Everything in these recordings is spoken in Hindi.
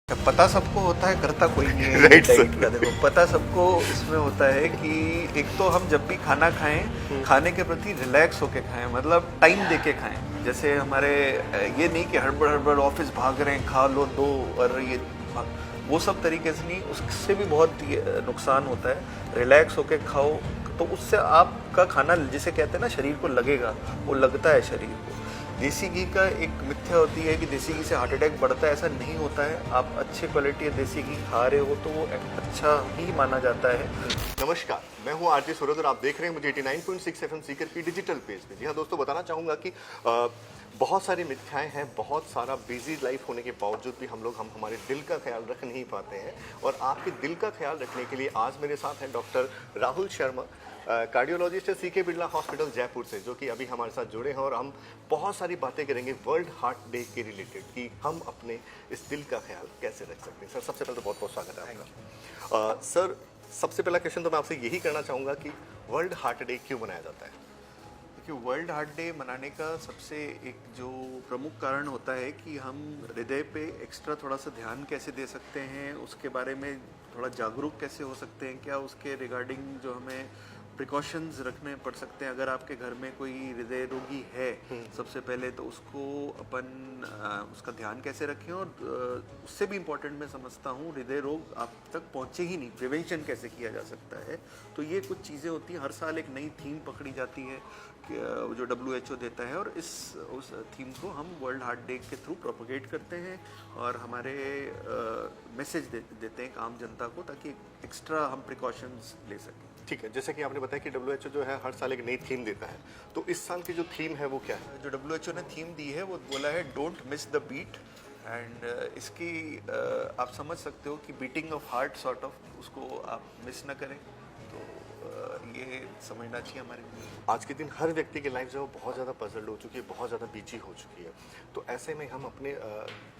पता सबको होता है, करता कोई नहीं है। Right diet sir. का देखो, पता सबको इसमें होता है कि एक तो हम जब भी खाना खाएं, खाने के प्रति रिलैक्स होके खाएं, मतलब टाइम दे के खाएं। जैसे हमारे ये नहीं कि हड़बड़ हड़बड़ ऑफिस भाग रहे हैं, खा लो दो, और ये वो सब तरीके से नहीं, उससे भी बहुत नुकसान होता है। रिलैक्स होके खाओ तो उससे आपका खाना, जिसे कहते हैं ना, शरीर को लगेगा, वो लगता है शरीर को। देसी घी का एक मिथ्या होती है कि देसी घी से हार्ट अटैक बढ़ता है, ऐसा नहीं होता है। आप अच्छे क्वालिटी का देसी घी खा रहे हो तो वो अच्छा ही माना जाता है। नमस्कार, मैं हूं आरजे सूरज और आप देख रहे हैं मुझे 89.6 एफएम सीकर की डिजिटल पेज पे। जी हाँ दोस्तों, बताना चाहूँगा कि बहुत सारी मिथ्याएं हैं, बहुत सारा बिजी लाइफ होने के बावजूद भी हम हमारे दिल का ख्याल रख नहीं पाते हैं। और आपके दिल का ख्याल रखने के लिए आज मेरे साथ हैं डॉक्टर राहुल शर्मा, कार्डियोलॉजिस्ट है सीके बिरला हॉस्पिटल जयपुर से, जो कि अभी हमारे साथ जुड़े हैं। और हम बहुत सारी बातें करेंगे वर्ल्ड हार्ट डे के रिलेटेड कि हम अपने इस दिल का ख्याल कैसे रख सकते हैं। सर, सबसे पहले तो बहुत बहुत स्वागत है आपका। सर, सबसे पहला क्वेश्चन तो मैं आपसे यही करना चाहूँगा कि वर्ल्ड हार्ट डे क्यों मनाया जाता है? देखिए, वर्ल्ड हार्ट डे मनाने का सबसे एक जो प्रमुख कारण होता है कि हम हृदय पे एक्स्ट्रा थोड़ा सा ध्यान कैसे दे सकते हैं, उसके बारे में थोड़ा जागरूक कैसे हो सकते हैं, क्या उसके रिगार्डिंग जो हमें प्रिकॉशंस रखने पड़ सकते हैं। अगर आपके घर में कोई हृदय रोगी है, सबसे पहले तो उसको अपन उसका ध्यान कैसे रखें, और उससे भी इम्पोर्टेंट मैं समझता हूँ, हृदय रोग आप तक पहुँचे ही नहीं, प्रिवेंशन कैसे किया जा सकता है। तो ये कुछ चीज़ें होती हैं। हर साल एक नई थीम पकड़ी जाती है जो WHO देता है, और उस थीम को हम वर्ल्ड हार्ट डे के थ्रू प्रोपोगेट करते हैं और हमारे मैसेज देते हैं आम जनता को, ताकि एक्स्ट्रा हम प्रिकॉशंस ले सकें। ठीक है, जैसे कि आपने बताया कि WHO जो है हर साल एक नई थीम देता है, तो इस साल की जो थीम है वो क्या है? जो WHO ने थीम दी है वो बोला है don't miss the beat. And इसकी आप समझ सकते हो कि beating of heart sort of, उसको आप मिस ना करें। तो ये समझना चाहिए हमारे लिए। आज के दिन हर व्यक्ति की लाइफ जो है वो बहुत ज़्यादा पजल्ड हो चुकी है, बहुत ज़्यादा बिजी हो चुकी है। तो ऐसे में हम अपने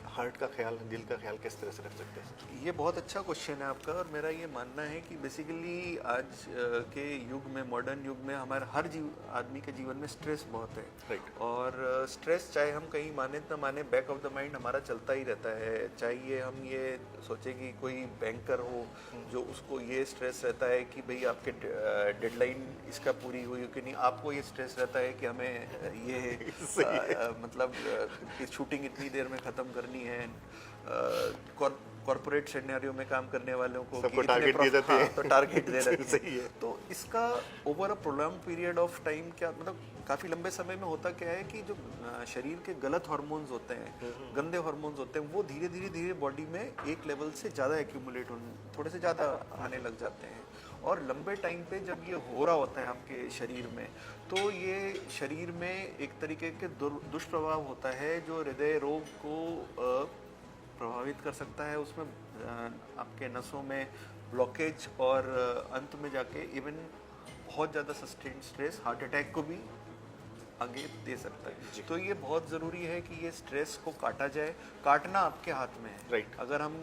हार्ट का ख्याल, दिल का ख्याल किस तरह से रख सकते हैं? ये बहुत अच्छा क्वेश्चन है आपका, और मेरा ये मानना है कि बेसिकली आज के युग में, मॉडर्न युग में, हमारे हर आदमी के जीवन में स्ट्रेस बहुत है। राइट। और स्ट्रेस चाहे हम कहीं माने ना माने, बैक ऑफ द माइंड हमारा चलता ही रहता है। चाहिए हम ये सोचे कि कोई बैंकर हो जो उसको ये स्ट्रेस रहता है कि भाई आपके डेडलाइन इसका पूरी हुई कि नहीं, आपको ये स्ट्रेस रहता है कि हमें ये मतलब शूटिंग इतनी देर में ख़त्म करनी है। कॉर्पोरेट सिनेरियो में काम करने वालों को सबको टारगेट दिए जाते हैं। तो टारगेट दे रहे सही है। तो इसका over a prolong period of time क्या मतलब, काफ़ी लंबे समय में होता क्या है कि जो शरीर के गलत हार्मोन्स होते हैं, गंदे हार्मोन्स होते हैं, वो धीरे धीरे बॉडी में एक लेवल से ज़्यादा एक्यूमुलेट होने, थोड़े से ज़्यादा आने लग जाते हैं। और लंबे टाइम पे जब ये हो रहा होता है आपके शरीर में, तो ये शरीर में एक तरीके के दुष्प्रभाव होता है जो हृदय रोग को प्रभावित कर सकता है। उसमें आपके नसों में ब्लॉकेज, और अंत में जाके इवन बहुत ज़्यादा सस्टेन्ड स्ट्रेस हार्ट अटैक को भी आगे दे सकता है। तो ये बहुत ज़रूरी है कि ये स्ट्रेस को काटा जाए। काटना आपके हाथ में है। राइट। अगर हम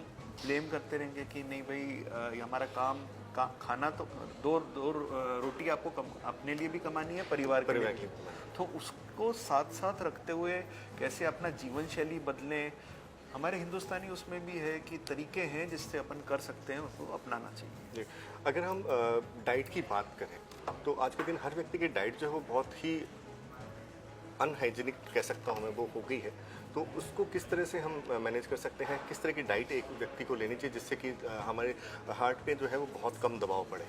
ब्लेम करते रहेंगे कि नहीं भाई ये हमारा काम खाना, तो दो रोटी आपको अपने लिए भी कमानी है, परिवार के लिए भी। तो उसको साथ साथ रखते हुए कैसे अपना जीवन शैली बदलें, हमारे हिंदुस्तानी उसमें भी है कि तरीके हैं जिससे अपन कर सकते हैं, उसको अपनाना चाहिए। जी। अगर हम डाइट की बात करें तो आज के दिन हर व्यक्ति की डाइट जो है वो बहुत ही अनहाइजीनिक कह सकता हूँ मैं, वो हो गई है। तो उसको किस तरह से हम मैनेज कर सकते हैं? किस तरह की डाइट एक व्यक्ति को लेनी चाहिए जिससे कि हमारे हार्ट पे जो है वो बहुत कम दबाव पड़े?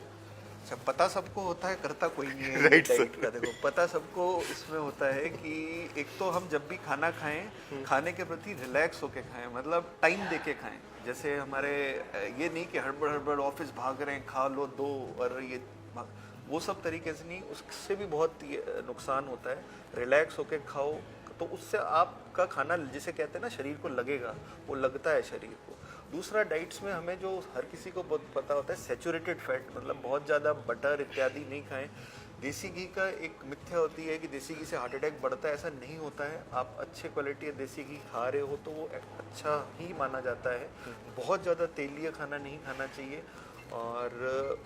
अच्छा, पता सबको होता है, करता कोई नहीं है। राइट डाइट का देखो, पता सबको इसमें होता है कि एक तो हम जब भी खाना खाएं, खाने के प्रति रिलैक्स होके खाएं, मतलब टाइम दे के खाएं। जैसे हमारे ये नहीं कि हड़बड़ हड़बड़ ऑफिस भाग रहे हैं, खा लो दो, और ये वो सब तरीके से नहीं, उससे भी बहुत नुकसान होता है। रिलैक्स होके खाओ तो उससे आपका खाना, जिसे कहते हैं ना, शरीर को लगेगा, वो लगता है शरीर को। दूसरा, डाइट्स में हमें जो हर किसी को बहुत पता होता है, सैचुरेटेड फैट, मतलब बहुत ज़्यादा बटर इत्यादि नहीं खाएं। देसी घी का एक मिथ्या होती है कि देसी घी से हार्ट अटैक बढ़ता है, ऐसा नहीं होता है। आप अच्छे क्वालिटी का देसी घी खा रहे हो तो वो अच्छा ही माना जाता है। बहुत ज़्यादा तेलीय खाना नहीं खाना चाहिए, और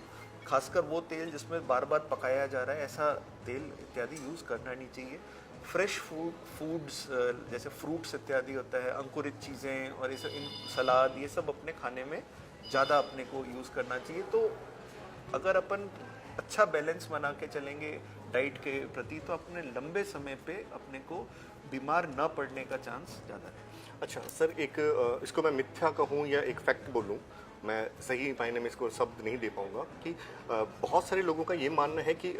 खासकर वो तेल जिसमें बार बार पकाया जा रहा है, ऐसा तेल इत्यादि यूज़ करना नहीं चाहिए। फ्रेश फूड्स जैसे फ्रूट्स इत्यादि होता है, अंकुरित चीज़ें और ये सब, इन सलाद, ये सब अपने खाने में ज़्यादा अपने को यूज़ करना चाहिए। तो अगर अपन अच्छा बैलेंस बना के चलेंगे डाइट के प्रति, तो अपने लंबे समय पे अपने को बीमार न पड़ने का चांस ज़्यादा है। अच्छा सर, एक इसको मैं मिथ्या कहूँ या एक फैक्ट बोलूँ, मैं सही मायने में इसको शब्द नहीं दे पाऊँगा, कि बहुत सारे लोगों का ये मानना है कि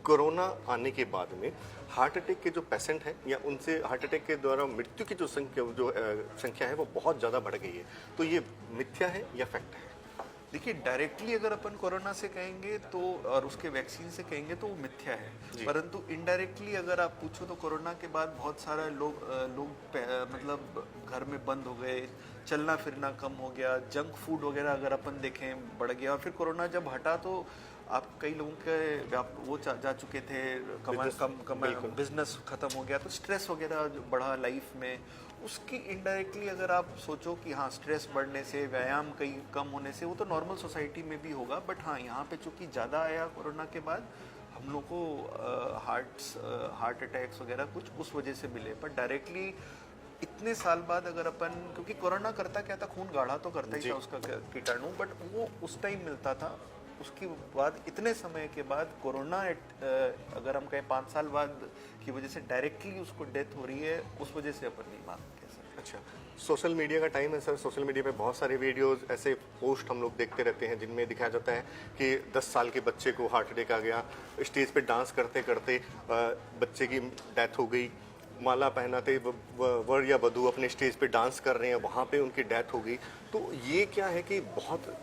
कोरोना आने के बाद में हार्ट अटैक के जो पेशेंट हैं या उनसे हार्ट अटैक के द्वारा मृत्यु की जो संख्या है वो बहुत ज़्यादा बढ़ गई है। तो ये मिथ्या है या फैक्ट है? देखिए, डायरेक्टली अगर अपन कोरोना से कहेंगे तो, और उसके वैक्सीन से कहेंगे तो वो मिथ्या है, परंतु इनडायरेक्टली अगर आप पूछो तो कोरोना के बाद बहुत सारा लोग मतलब घर में बंद हो गए, चलना फिरना कम हो गया, जंक फूड वगैरह अगर अपन देखें बढ़ गया, और फिर कोरोना जब हटा तो आप कई लोगों के वो जा चुके थे, बिजनेस खत्म हो गया, तो स्ट्रेस वगैरह जो बढ़ा लाइफ में, उसकी इनडायरेक्टली अगर आप सोचो कि हाँ, स्ट्रेस बढ़ने से, व्यायाम कई कम होने से, वो तो नॉर्मल सोसाइटी में भी होगा, बट हाँ, यहाँ पे चूंकि ज़्यादा आया कोरोना के बाद, हम लोग को हार्ट अटैक्स वगैरह कुछ उस वजह से मिले। पर डायरेक्टली इतने साल बाद अगर अपन, क्योंकि कोरोना करता क्या था, खून गाढ़ा तो करता ही था उसका कीटाणु, बट वो उस टाइम मिलता था। उसके बाद इतने समय के बाद कोरोना अगर हम कहें 5 साल बाद की वजह से डायरेक्टली उसको डेथ हो रही है, उस वजह से अपन नहीं मान सकते। अच्छा, सोशल मीडिया का टाइम है सर। सोशल मीडिया पे बहुत सारे वीडियोस, ऐसे पोस्ट हम लोग देखते रहते हैं जिनमें दिखाया जाता है कि 10 साल के बच्चे को हार्ट अटैक आ गया, स्टेज पे डांस करते करते बच्चे की डेथ हो गई, माला पहनाते वर या वधू अपने स्टेज पे डांस कर रहे हैं, वहाँ पे उनकी डेथ हो गई। तो ये क्या है कि बहुत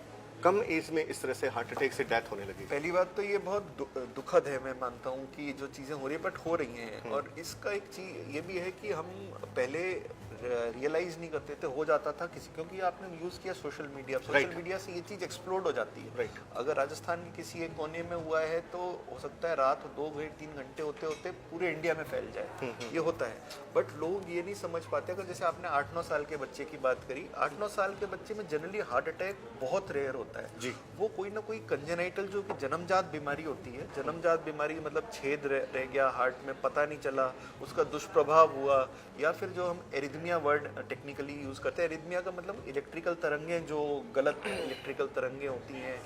कम एज में इस तरह से हार्ट अटैक से डेथ होने लगी? पहली बात तो ये बहुत दुखद है, मैं मानता हूँ कि जो चीज़ें हो रही है, बट हो रही हैं। और इसका एक चीज़ ये भी है कि हम पहले रियलाइज नहीं करते थे, हो जाता था किसी, क्योंकि आपने यूज़ किया सोशल मीडिया, सोशल मीडिया से ये चीज़ एक्सप्लोड हो जाती है। अगर राजस्थान के किसी एक कोने में हुआ है तो हो सकता है रात 2-3 घंटे होते होते पूरे इंडिया में फैल जाए, ये होता है। बट लोग ये नहीं समझ पाते। अगर जैसे आपने 8-9 साल के बच्चे की बात करी, 8-9 साल के बच्चे में जनरली हार्ट अटैक बहुत रेयर होता है जी। वो कोई ना कोई कंजेनाइटल जो कि जन्मजात बीमारी होती है, जन्मजात बीमारी मतलब छेद रह गया हार्ट में, पता नहीं चला, उसका दुष्प्रभाव हुआ, या फिर जो हम एरिथमिया वर्ड टेक्निकली यूज़ करते हैं। एरिथमिया का मतलब इलेक्ट्रिकल तरंगें, जो गलत इलेक्ट्रिकल तरंगें होती हैं,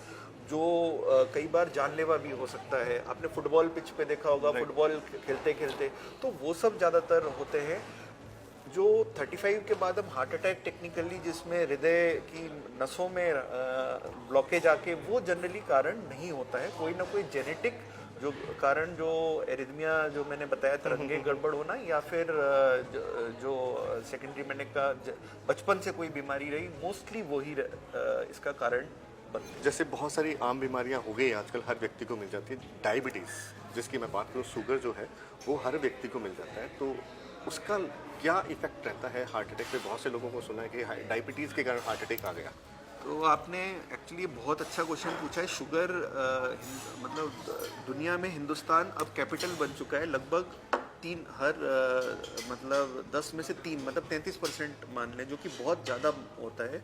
जो कई बार जानलेवा भी हो सकता है। आपने फुटबॉल पिच पे देखा होगा, फुटबॉल खेलते खेलते, तो वो सब ज़्यादातर होते हैं। जो 35 के बाद हम हार्ट अटैक टेक्निकली, जिसमें हृदय की नसों में ब्लॉकेज आके, वो जनरली कारण नहीं होता है। कोई ना कोई जेनेटिक जो कारण, जो एरिथमिया जो मैंने बताया, तरंगे गड़बड़ होना, या फिर जो सेकेंडरी मैंने कहा बचपन से कोई बीमारी रही, मोस्टली वही इसका कारण बनती है। जैसे बहुत सारी आम बीमारियां हो गई आजकल, हर व्यक्ति को मिल जाती है। डायबिटीज़, जिसकी मैं बात करूँ, शुगर जो है वो हर व्यक्ति को मिल जाता है, तो उसका क्या इफेक्ट रहता है हार्ट अटैक पे? बहुत से लोगों को सुना है कि डायबिटीज़ के कारण हार्ट अटैक आ गया। तो आपने एक्चुअली बहुत अच्छा क्वेश्चन पूछा है। शुगर मतलब दुनिया में हिंदुस्तान अब कैपिटल बन चुका है। लगभग 3 मतलब 10 में से 3 मतलब 33% मान लें, जो कि बहुत ज़्यादा होता है।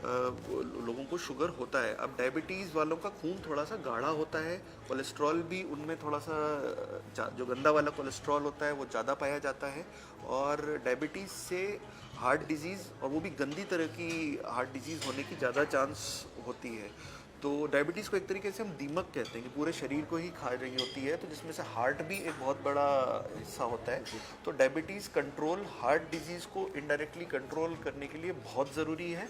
लोगों को शुगर होता है। अब डायबिटीज़ वालों का खून थोड़ा सा गाढ़ा होता है, कोलेस्ट्रॉल भी उनमें थोड़ा सा, जो गंदा वाला कोलेस्ट्रॉल होता है वो ज़्यादा पाया जाता है, और डायबिटीज़ से हार्ट डिजीज़, और वो भी गंदी तरह की हार्ट डिजीज़ होने की ज़्यादा चांस होती है। तो डायबिटीज़ को एक तरीके से हम दीमक कहते हैं कि पूरे शरीर को ही खा रही होती है, तो जिसमें से हार्ट भी एक बहुत बड़ा हिस्सा होता है। तो डायबिटीज़ कंट्रोल हार्ट डिजीज़ को इनडायरेक्टली कंट्रोल करने के लिए बहुत ज़रूरी है।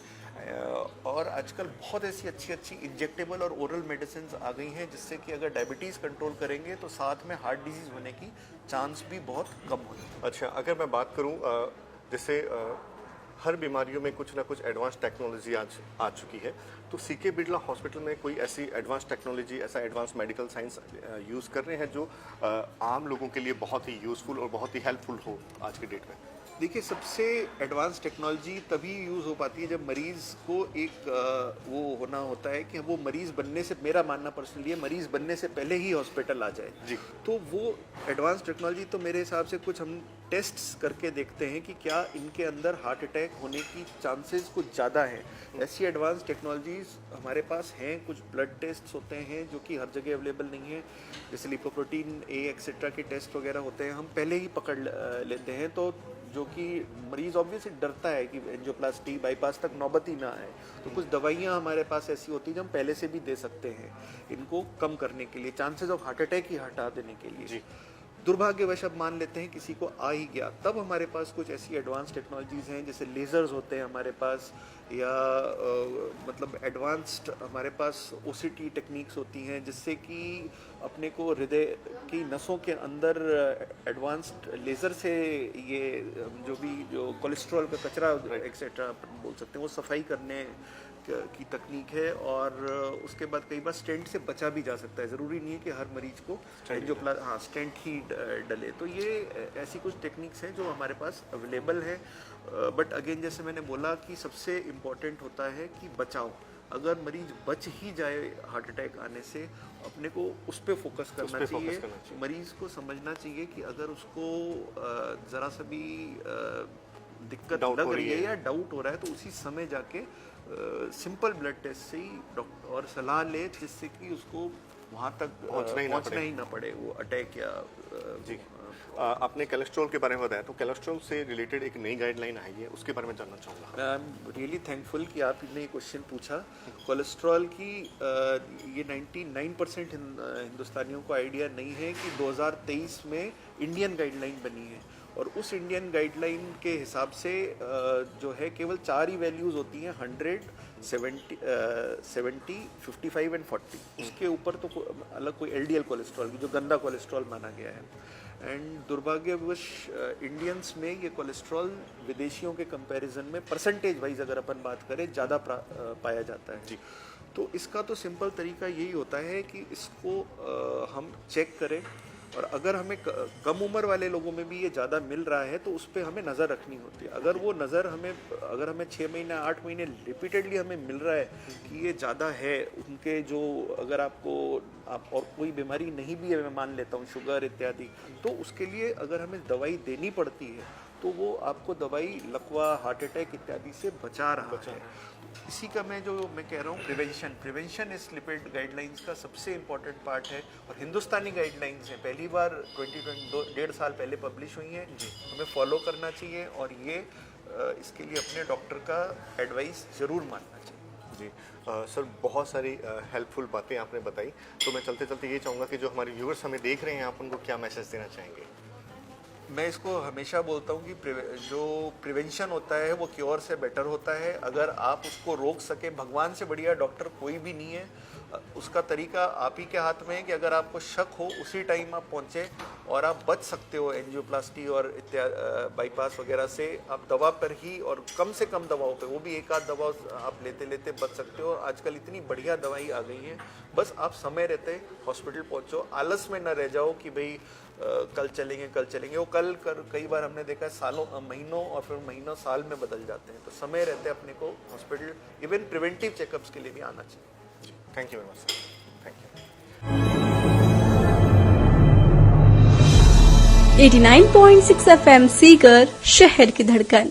और आजकल बहुत ऐसी अच्छी अच्छी इंजेक्टेबल और ओरल मेडिसिन आ गई हैं, जिससे कि अगर डायबिटीज़ कंट्रोल करेंगे तो साथ में हार्ट डिजीज़ होने की चांस भी बहुत कम होगी। अच्छा, अगर मैं बात करूं, जैसे हर बीमारियों में कुछ ना कुछ एडवांस टेक्नोलॉजी आज आ चुकी है, तो सीके बिरला हॉस्पिटल में कोई ऐसी एडवांस टेक्नोलॉजी, ऐसा एडवांस मेडिकल साइंस यूज़ कर रहे हैं जो आम लोगों के लिए बहुत ही यूज़फुल और बहुत ही हेल्पफुल हो आज के डेट में? देखिए, सबसे एडवांस टेक्नोलॉजी तभी यूज़ हो पाती है जब मरीज़ को एक वो होना होता है कि वो मरीज़ बनने से, मेरा मानना पर्सनली है, मरीज़ बनने से पहले ही हॉस्पिटल आ जाए जी। तो वो एडवांस टेक्नोलॉजी तो मेरे हिसाब से कुछ हम टेस्ट्स करके देखते हैं कि क्या इनके अंदर हार्ट अटैक होने की चांसेस कुछ ज़्यादा हैं। ऐसी एडवांस टेक्नोलॉजीज़ हमारे पास हैं, कुछ ब्लड टेस्ट्स होते हैं जो कि हर जगह अवेलेबल नहीं है, जैसे लिपोप्रोटीन ए एक्सेट्रा के टेस्ट वगैरह होते हैं, हम पहले ही पकड़ लेते हैं, तो जो कि मरीज़ ऑब्वियसली डरता है कि एंजियोप्लास्टी बाईपास तक नौबत ही ना आए। तो कुछ दवाइयाँ हमारे पास ऐसी होती हैं जो हम पहले से भी दे सकते हैं इनको कम करने के लिए, चांसेस ऑफ हार्ट अटैक ही हटा देने के लिए। जी। दुर्भाग्यवश अब मान लेते हैं किसी को आ ही गया, तब हमारे पास कुछ ऐसी एडवांस टेक्नोलॉजीज़ हैं, जैसे लेज़र्स होते हैं हमारे पास, या मतलब एडवांस्ड हमारे पास ओसीटी टेक्निक्स होती हैं, जिससे कि अपने को हृदय की नसों के अंदर एडवांस्ड लेज़र से ये जो कोलेस्ट्रॉल का कचरा एक्सेट्रा बोल सकते हैं वो सफाई करने की तकनीक है। और उसके बाद कई बार स्टेंट से बचा भी जा सकता है, ज़रूरी नहीं है कि हर मरीज को स्टेंट ही डले। तो ये ऐसी कुछ टेक्निक्स हैं जो हमारे पास अवेलेबल है। बट अगेन, जैसे मैंने बोला कि सबसे इम्पॉर्टेंट होता है कि बचाव। अगर मरीज बच ही जाए हार्ट अटैक आने से, अपने को उस पर फोकस करना चाहिए। मरीज को समझना चाहिए कि अगर उसको ज़रा सा भी दिक्कत लग रही है या डाउट हो रहा है तो उसी समय जाके सिंपल ब्लड टेस्ट से ही डॉक्टर और सलाह ले, जिससे कि उसको वहाँ तक पहुँचना ही ना पड़े वो अटैक या जी। आपने कोलेस्ट्रॉल के बारे में बताया, तो कोलेस्ट्रॉल से रिलेटेड एक नई गाइडलाइन आई है, उसके बारे में जानना चाहूँगा। आई एम रियली थैंकफुल कि आपने ये क्वेश्चन पूछा। कोलेस्ट्रॉल की ये 99% हिंदुस्तानियों को आइडिया नहीं है कि 2023 में इंडियन गाइडलाइन बनी है, और उस इंडियन गाइडलाइन के हिसाब से जो है केवल 4 ही वैल्यूज़ होती हैं, 100, 70, 55 एंड 40। उसके ऊपर तो अलग कोई एलडीएल कोलेस्ट्रॉल जो गंदा कोलेस्ट्रॉल माना गया है। एंड दुर्भाग्यवश इंडियंस में ये कोलेस्ट्रॉल विदेशियों के कंपैरिजन में परसेंटेज वाइज अगर अपन बात करें ज़्यादा पाया जाता है। जी। तो इसका तो सिंपल तरीका यही होता है कि इसको हम चेक करें, और अगर हमें कम उम्र वाले लोगों में भी ये ज़्यादा मिल रहा है तो उस पर हमें नज़र रखनी होती है। अगर वो नज़र अगर हमें 6 महीने 8 महीने रिपीटेडली हमें मिल रहा है कि ये ज़्यादा है उनके जो, अगर आप और कोई बीमारी नहीं भी है, मैं मान लेता हूँ शुगर इत्यादि, तो उसके लिए अगर हमें दवाई देनी पड़ती है तो वो आपको दवाई लकवा, हार्ट अटैक इत्यादि से बचा रहा है। इसी का मैं कह रहा हूँ, प्रिवेंशन इस लिपिड गाइडलाइंस का सबसे इम्पोर्टेंट पार्ट है। और हिंदुस्तानी गाइडलाइंस हैं, पहली बार 1.5 साल पहले पब्लिश हुई हैं, हमें फॉलो करना चाहिए, और ये इसके लिए अपने डॉक्टर का एडवाइस ज़रूर मानना चाहिए। जी सर, बहुत सारी हेल्पफुल बातें आपने बताई, तो मैं चलते चलते ये चाहूँगा कि जो हमारे व्यूअर्स हमें देख रहे हैं, आप उनको क्या मैसेज देना चाहेंगे? मैं इसको हमेशा बोलता हूँ कि जो प्रिवेंशन होता है वो क्योर से बेटर होता है। अगर आप उसको रोक सके, भगवान से बढ़िया डॉक्टर कोई भी नहीं है। उसका तरीका आप ही के हाथ में है कि अगर आपको शक हो उसी टाइम आप पहुँचे, और आप बच सकते हो एंजियोप्लास्टी और बाईपास वगैरह से। आप दवा पर ही, और कम से कम दवाओं पे, वो भी एक आध दवा आप लेते लेते बच सकते हो। आजकल इतनी बढ़िया दवाई आ गई हैं, बस आप समय रहते हॉस्पिटल पहुँचो, आलस में न रह जाओ कि भाई कल चलेंगे। वो कई बार हमने देखा है सालों, महीनों, और फिर महीनों साल में बदल जाते हैं। तो समय रहते अपने को हॉस्पिटल, इवन प्रिवेंटिव चेकअप्स के लिए भी आना चाहिए। जी, thank you very much sir, thank you. 89.6 FM Sikar, शहर की धड़कन।